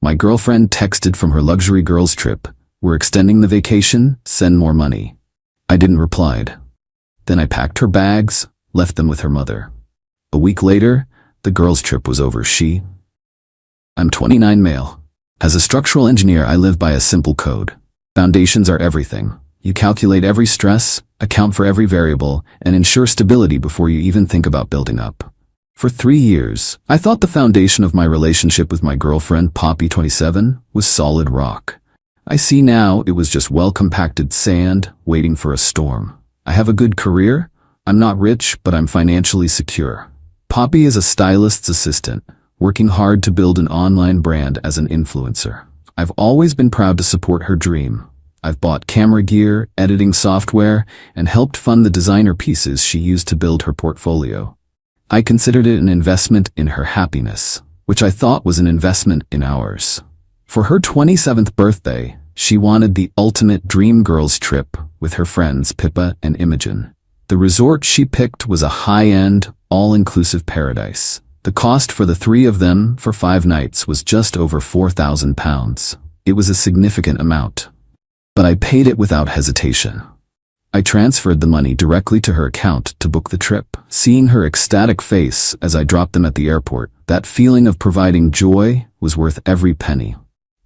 My girlfriend texted from her luxury girls trip. We're extending the vacation, send more money. I didn't reply. Then I packed her bags, left them with her mother. A week later, the girls trip was over. I'm 29 male. As a structural engineer, I live by a simple code. Foundations are everything. You calculate every stress, account for every variable, and ensure stability before you even think about building up. For 3 years, I thought the foundation of my relationship with my girlfriend, Poppy 27, was solid rock. I see now it was just well-compacted sand waiting for a storm. I have a good career. I'm not rich, but I'm financially secure. Poppy is a stylist's assistant, working hard to build an online brand as an influencer. I've always been proud to support her dream. I've bought camera gear, editing software, and helped fund the designer pieces she used to build her portfolio. I considered it an investment in her happiness, which I thought was an investment in ours. For her 27th birthday, she wanted the ultimate dream girls trip with her friends Pippa and Imogen. The resort she picked was a high-end, all-inclusive paradise. The cost for the 3 of them for 5 nights was just over £4,000. It was a significant amount. But I paid it without hesitation. I transferred the money directly to her account to book the trip. Seeing her ecstatic face as I dropped them at the airport, that feeling of providing joy was worth every penny.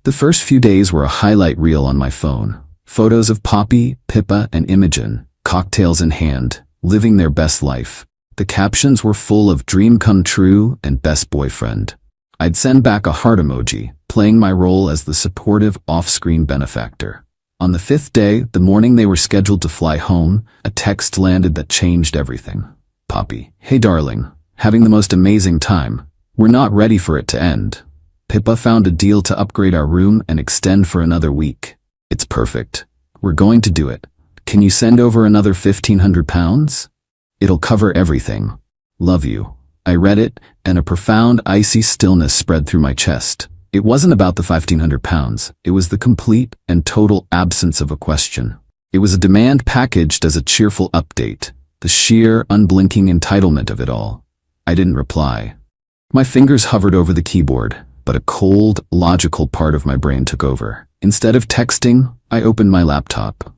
The first few days were a highlight reel on my phone. Photos of Poppy, Pippa, and Imogen, cocktails in hand, living their best life. The captions were full of dream come true and best boyfriend. I'd send back a heart emoji, playing my role as the supportive off-screen benefactor. On the 5th day, the morning they were scheduled to fly home, a text landed that changed everything. Poppy: hey darling, having the most amazing time. We're not ready for it to end. Pippa found a deal to upgrade our room and extend for another week. It's perfect. We're going to do it. Can you send over another £1,500? It'll cover everything. Love you. I read it, and a profound icy stillness spread through my chest. It wasn't about the £1,500, it was the complete and total absence of a question. It was a demand packaged as a cheerful update, the sheer, unblinking entitlement of it all. I didn't reply. My fingers hovered over the keyboard, but a cold, logical part of my brain took over. Instead of texting, I opened my laptop.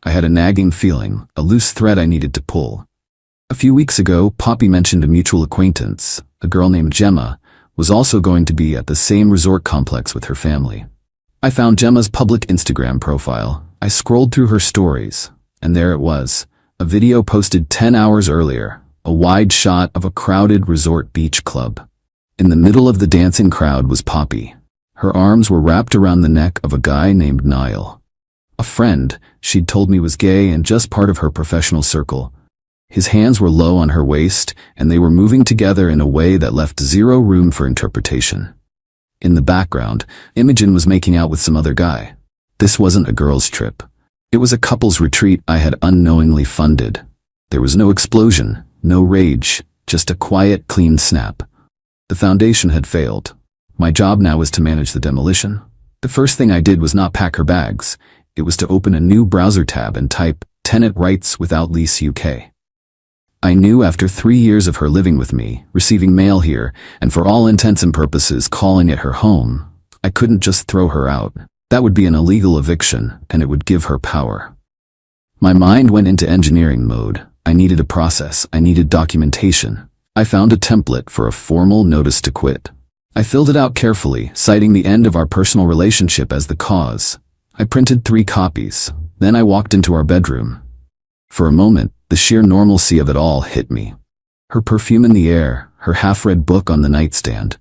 I had a nagging feeling, a loose thread I needed to pull. A few weeks ago, Poppy mentioned a mutual acquaintance, a girl named Gemma, was also going to be at the same resort complex with her family. I found Gemma's public Instagram profile. I scrolled through her stories, and there it was, a video posted 10 hours earlier, a wide shot of a crowded resort beach club. In the middle of the dancing crowd was Poppy. Her arms were wrapped around the neck of a guy named Niall. A friend she'd told me was gay and just part of her professional circle. His hands were low on her waist, and they were moving together in a way that left zero room for interpretation. In the background, Imogen was making out with some other guy. This wasn't a girls' trip. It was a couple's retreat I had unknowingly funded. There was no explosion, no rage, just a quiet, clean snap. The foundation had failed. My job now was to manage the demolition. The first thing I did was not pack her bags. It was to open a new browser tab and type, "Tenant rights without lease UK." I knew after 3 years of her living with me, receiving mail here, and for all intents and purposes calling it her home, I couldn't just throw her out. That would be an illegal eviction, and it would give her power. My mind went into engineering mode. I needed a process. I needed documentation. I found a template for a formal notice to quit. I filled it out carefully, citing the end of our personal relationship as the cause. I printed 3 copies. Then I walked into our bedroom. For a moment, the sheer normalcy of it all hit me. Her perfume in the air, her half-read book on the nightstand,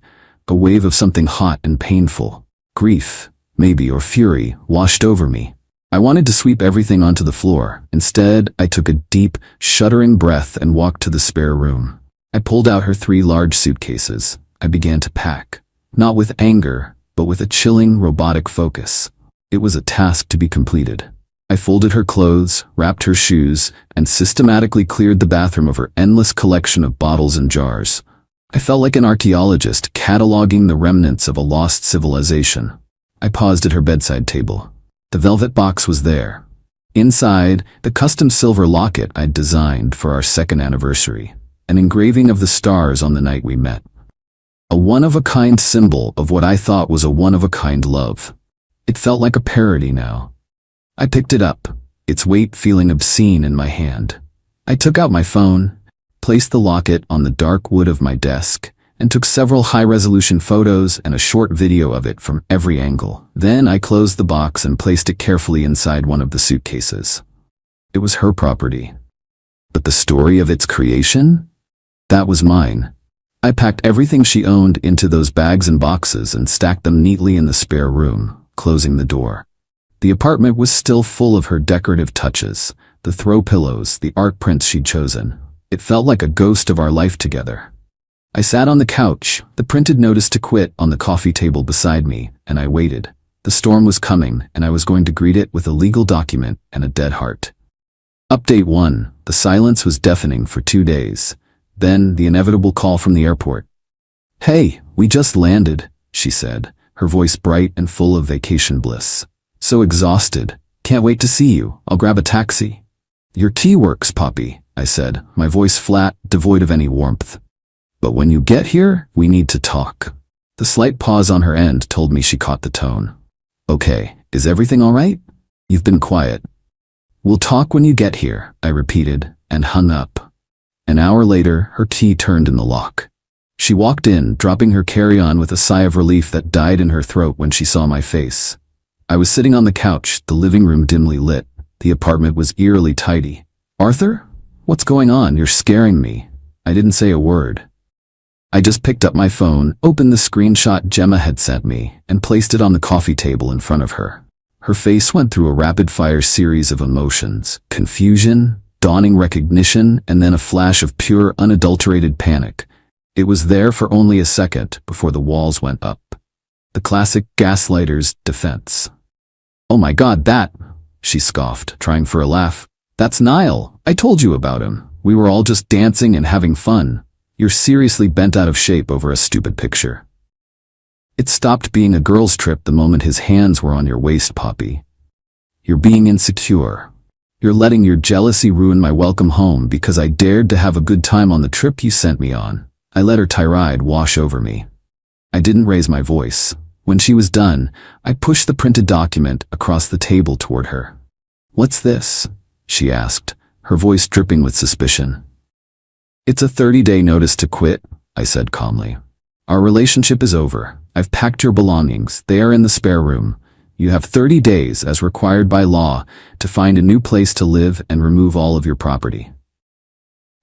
a wave of something hot and painful, grief, maybe, or fury, washed over me. I wanted to sweep everything onto the floor. Instead, I took a deep, shuddering breath and walked to the spare room. I pulled out her 3 large suitcases. I began to pack, not with anger, but with a chilling, robotic focus. It was a task to be completed. I folded her clothes, wrapped her shoes, and systematically cleared the bathroom of her endless collection of bottles and jars. I felt like an archaeologist cataloging the remnants of a lost civilization. I paused at her bedside table. The velvet box was there. Inside, the custom silver locket I'd designed for our 2nd anniversary, an engraving of the stars on the night we met. A one-of-a-kind symbol of what I thought was a one-of-a-kind love. It felt like a parody now. I picked it up, its weight feeling obscene in my hand. I took out my phone, placed the locket on the dark wood of my desk, and took several high-resolution photos and a short video of it from every angle. Then I closed the box and placed it carefully inside one of the suitcases. It was her property. But the story of its creation? That was mine. I packed everything she owned into those bags and boxes and stacked them neatly in the spare room, closing the door. The apartment was still full of her decorative touches, the throw pillows, the art prints she'd chosen. It felt like a ghost of our life together. I sat on the couch, the printed notice to quit on the coffee table beside me, and I waited. The storm was coming, and I was going to greet it with a legal document and a dead heart. Update 1. The silence was deafening for 2 days. Then, the inevitable call from the airport. "Hey, we just landed," she said, her voice bright and full of vacation bliss. "So exhausted. Can't wait to see you. I'll grab a taxi." "Your tea works, Poppy," I said, my voice flat, devoid of any warmth. "But when you get here, we need to talk." The slight pause on her end told me she caught the tone. "Okay, is everything all right? You've been quiet." "We'll talk when you get here," I repeated, and hung up. An hour later, her key turned in the lock. She walked in, dropping her carry-on with a sigh of relief that died in her throat when she saw my face. I was sitting on the couch, the living room dimly lit. The apartment was eerily tidy. "Arthur? What's going on? You're scaring me." I didn't say a word. I just picked up my phone, opened the screenshot Gemma had sent me, and placed it on the coffee table in front of her. Her face went through a rapid-fire series of emotions: confusion, dawning recognition, and then a flash of pure, unadulterated panic. It was there for only a second before the walls went up. The classic gaslighter's defense. "Oh my God, that," she scoffed, trying for a laugh. "That's Niall. I told you about him. We were all just dancing and having fun. You're seriously bent out of shape over a stupid picture." "It stopped being a girl's trip the moment his hands were on your waist, Poppy. You're being insecure. You're letting your jealousy ruin my welcome home because I dared to have a good time on the trip you sent me on." I let her tirade wash over me. I didn't raise my voice. When she was done, I pushed the printed document across the table toward her. "What's this?" she asked, her voice dripping with suspicion. "It's a 30-day notice to quit," I said calmly. "Our relationship is over. I've packed your belongings. They are in the spare room. You have 30 days, as required by law, to find a new place to live and remove all of your property."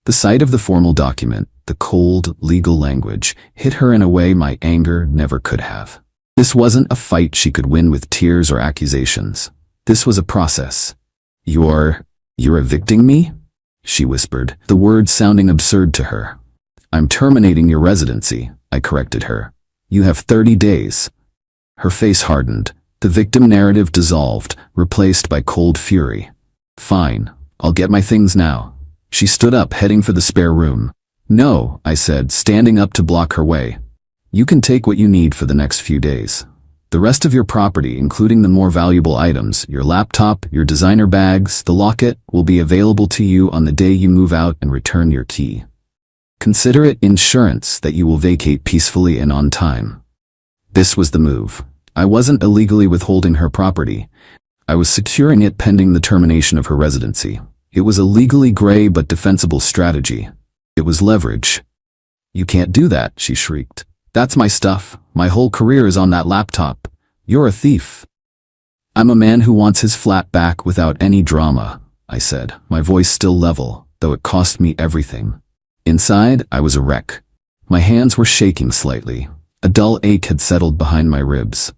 The sight of the formal document, the cold, legal language, hit her in a way my anger never could have. This wasn't a fight she could win with tears or accusations. This was a process. You're evicting me?" she whispered, the words sounding absurd to her. "I'm terminating your residency," I corrected her. "You have 30 days. Her face hardened. The victim narrative dissolved, replaced by cold fury. "Fine, I'll get my things now." She stood up, heading for the spare room. "No," I said, standing up to block her way. "You can take what you need for the next few days. The rest of your property, including the more valuable items, your laptop, your designer bags, the locket, will be available to you on the day you move out and return your key. Consider it insurance that you will vacate peacefully and on time." This was the move. I wasn't illegally withholding her property. I was securing it pending the termination of her residency. It was a legally gray but defensible strategy. It was leverage. "You can't do that," she shrieked. "That's my stuff. My whole career is on that laptop. You're a thief." "I'm a man who wants his flat back without any drama," I said, my voice still level, though it cost me everything. Inside, I was a wreck. My hands were shaking slightly. A dull ache had settled behind my ribs.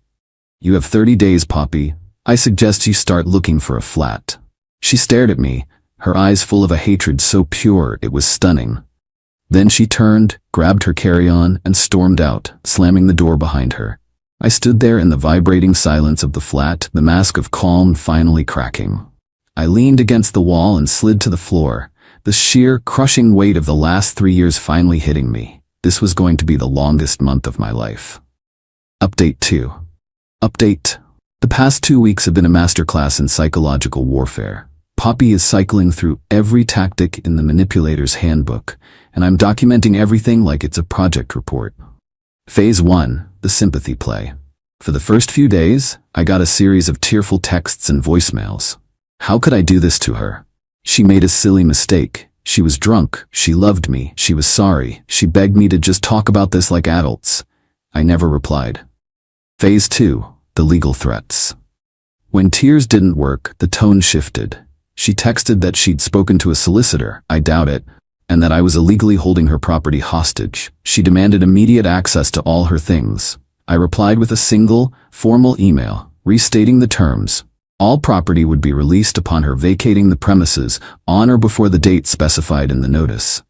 "You have 30 days, Poppy. I suggest you start looking for a flat." She stared at me, her eyes full of a hatred so pure it was stunning. Then she turned, grabbed her carry-on, and stormed out, slamming the door behind her. I stood there in the vibrating silence of the flat, the mask of calm finally cracking. I leaned against the wall and slid to the floor, the sheer, crushing weight of the last 3 years finally hitting me. This was going to be the longest month of my life. Update 2. Update. The past 2 weeks have been a masterclass in psychological warfare. Poppy is cycling through every tactic in the manipulator's handbook, and I'm documenting everything like it's a project report. Phase 1, the sympathy play. For the first few days, I got a series of tearful texts and voicemails. How could I do this to her? She made a silly mistake. She was drunk. She loved me. She was sorry. She begged me to just talk about this like adults. I never replied. Phase 2, the legal threats. When tears didn't work, the tone shifted. She texted that she'd spoken to a solicitor, I doubt it, and that I was illegally holding her property hostage. She demanded immediate access to all her things. I replied with a single, formal email, restating the terms. All property would be released upon her vacating the premises on or before the date specified in the notice.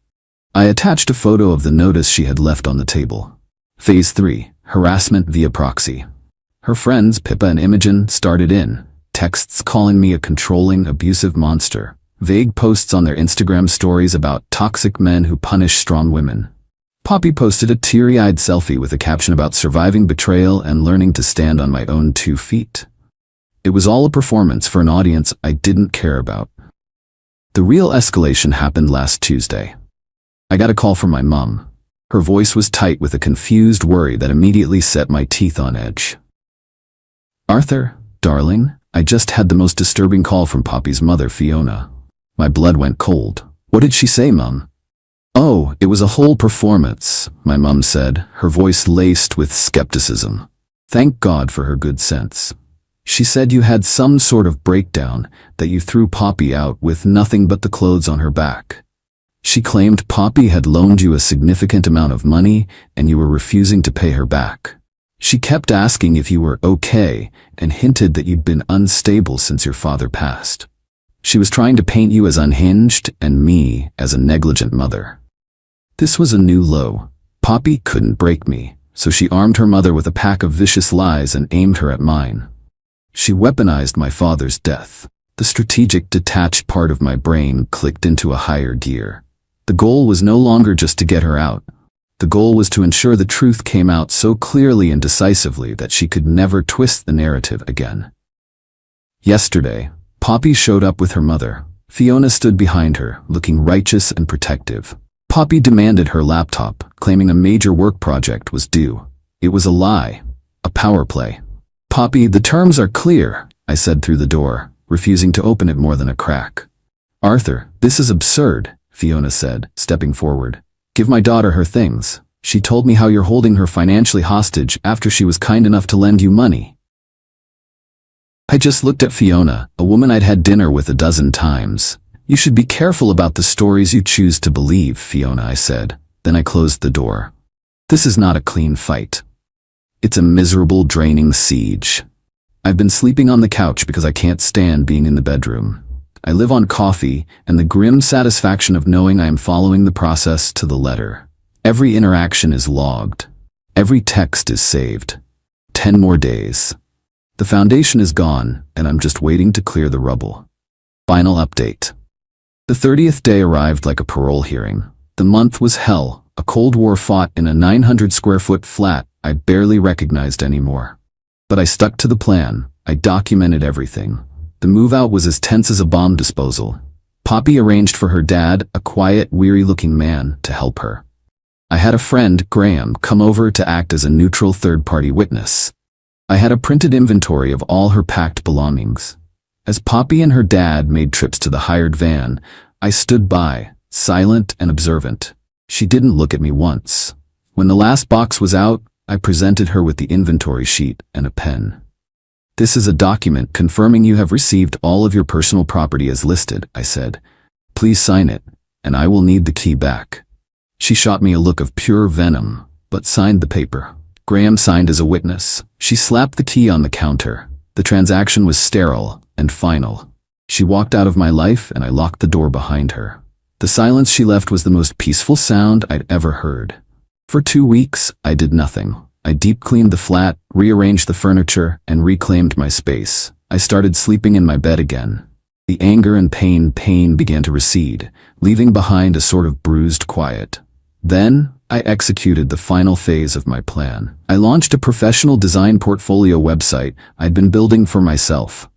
I attached a photo of the notice she had left on the table. Phase 3, harassment via proxy. Her friends, Pippa and Imogen, started in. Texts calling me a controlling, abusive monster. Vague posts on their Instagram stories about toxic men who punish strong women. Poppy posted a teary-eyed selfie with a caption about surviving betrayal and learning to stand on my own 2 feet. It was all a performance for an audience I didn't care about. The real escalation happened last Tuesday. I got a call from my mom. Her voice was tight with a confused worry that immediately set my teeth on edge. Arthur, darling, I just had the most disturbing call from Poppy's mother, Fiona. My blood went cold. What did she say, Mum? Oh, it was a whole performance, my mum said, her voice laced with skepticism. Thank God for her good sense. She said you had some sort of breakdown, that you threw Poppy out with nothing but the clothes on her back. She claimed Poppy had loaned you a significant amount of money and you were refusing to pay her back. She kept asking if you were okay and hinted that you'd been unstable since your father passed. She was trying to paint you as unhinged and me as a negligent mother. This was a new low. Poppy couldn't break me, so she armed her mother with a pack of vicious lies and aimed her at mine. She weaponized my father's death. The strategic, detached part of my brain clicked into a higher gear. The goal was no longer just to get her out. The goal was to ensure the truth came out so clearly and decisively that she could never twist the narrative again. Yesterday, Poppy showed up with her mother. Fiona stood behind her, looking righteous and protective. Poppy demanded her laptop, claiming a major work project was due. It was a lie. A power play. Poppy, the terms are clear, I said through the door, refusing to open it more than a crack. Arthur, this is absurd, Fiona said, stepping forward. Give my daughter her things. She told me how you're holding her financially hostage after she was kind enough to lend you money. I just looked at Fiona, a woman I'd had dinner with a dozen times. You should be careful about the stories you choose to believe, Fiona, I said. Then I closed the door. This is not a clean fight. It's a miserable, draining siege. I've been sleeping on the couch because I can't stand being in the bedroom. I live on coffee and the grim satisfaction of knowing I am following the process to the letter. Every interaction is logged. Every text is saved. 10 more days. The foundation is gone, and I'm just waiting to clear the rubble. Final update. The 30th day arrived like a parole hearing. The month was hell, a Cold War fought in a 900-square-foot flat I barely recognized anymore. But I stuck to the plan. I documented everything. The move-out was as tense as a bomb disposal. Poppy arranged for her dad, a quiet, weary-looking man, to help her. I had a friend, Graham, come over to act as a neutral third-party witness. I had a printed inventory of all her packed belongings. As Poppy and her dad made trips to the hired van, I stood by, silent and observant. She didn't look at me once. When the last box was out, I presented her with the inventory sheet and a pen. This is a document confirming you have received all of your personal property as listed, I said. Please sign it, and I will need the key back. She shot me a look of pure venom, but signed the paper. Graham signed as a witness. She slapped the key on the counter. The transaction was sterile and final. She walked out of my life and I locked the door behind her. The silence she left was the most peaceful sound I'd ever heard. For 2 weeks, I did nothing. I deep cleaned the flat, rearranged the furniture, and reclaimed my space. I started sleeping in my bed again. The anger and pain began to recede, leaving behind a sort of bruised quiet. Then, I executed the final phase of my plan. I launched a professional design portfolio website I'd been building for myself.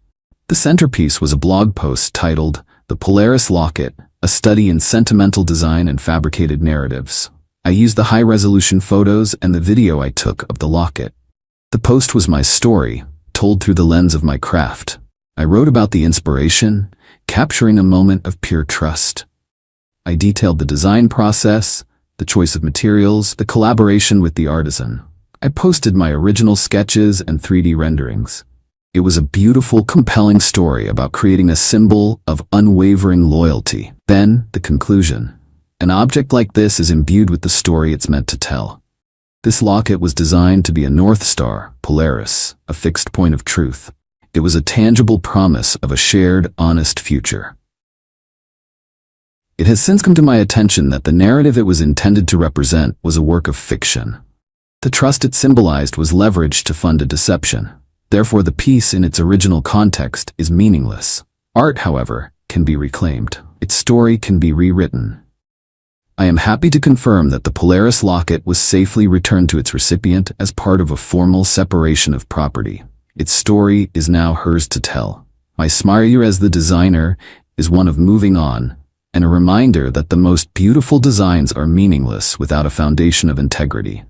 The centerpiece was a blog post titled, "The Polaris Locket, a study in sentimental design and fabricated narratives." I used the high-resolution photos and the video I took of the locket. The post was my story, told through the lens of my craft. I wrote about the inspiration, capturing a moment of pure trust. I detailed the design process, the choice of materials, the collaboration with the artisan. I posted my original sketches and 3D renderings. It was a beautiful, compelling story about creating a symbol of unwavering loyalty. Then, the conclusion. An object like this is imbued with the story it's meant to tell. This locket was designed to be a North Star, Polaris, a fixed point of truth. It was a tangible promise of a shared, honest future. It has since come to my attention that the narrative it was intended to represent was a work of fiction. The trust it symbolized was leveraged to fund a deception. Therefore, the piece in its original context is meaningless. Art, however, can be reclaimed. Its story can be rewritten. I am happy to confirm that the Polaris locket was safely returned to its recipient as part of a formal separation of property. Its story is now hers to tell. My smile as the designer is one of moving on, and a reminder that the most beautiful designs are meaningless without a foundation of integrity.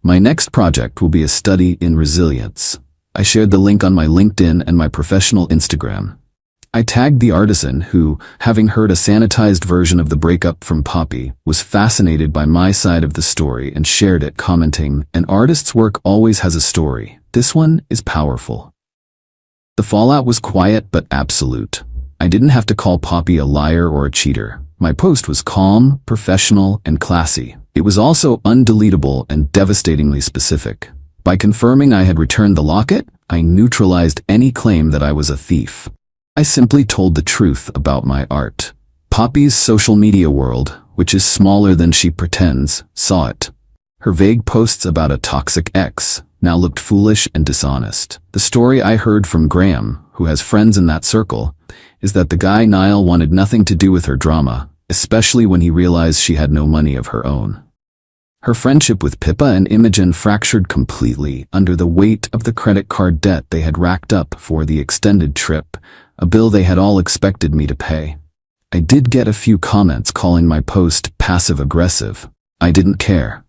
My next project will be a study in resilience. I shared the link on my LinkedIn and my professional Instagram. I tagged the artisan who, having heard a sanitized version of the breakup from Poppy, was fascinated by my side of the story and shared it, commenting, "An artist's work always has a story. This one is powerful." The fallout was quiet but absolute. I didn't have to call Poppy a liar or a cheater. My post was calm, professional, and classy. It was also undeletable and devastatingly specific. By confirming I had returned the locket, I neutralized any claim that I was a thief. I simply told the truth about my art. Poppy's social media world, which is smaller than she pretends, saw it. Her vague posts about a toxic ex now looked foolish and dishonest. The story I heard from Graham, who has friends in that circle, is that the guy Niall wanted nothing to do with her drama, especially when he realized she had no money of her own. Her friendship with Pippa and Imogen fractured completely under the weight of the credit card debt they had racked up for the extended trip, a bill they had all expected me to pay. I did get a few comments calling my post passive-aggressive. I didn't care.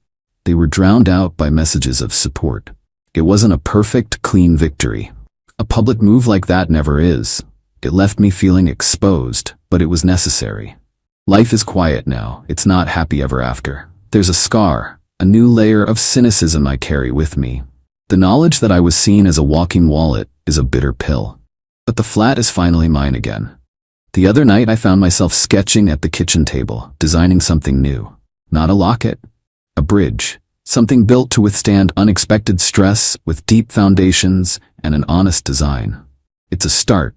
They were drowned out by messages of support. It wasn't a perfect, clean victory. A public move like that never is. It left me feeling exposed, but it was necessary. Life is quiet now. It's not happy ever after. There's a scar, a new layer of cynicism I carry with me. The knowledge that I was seen as a walking wallet is a bitter pill. But the flat is finally mine again. The other night I found myself sketching at the kitchen table, designing something new. Not a locket, a bridge. Something built to withstand unexpected stress with deep foundations and an honest design. It's a start,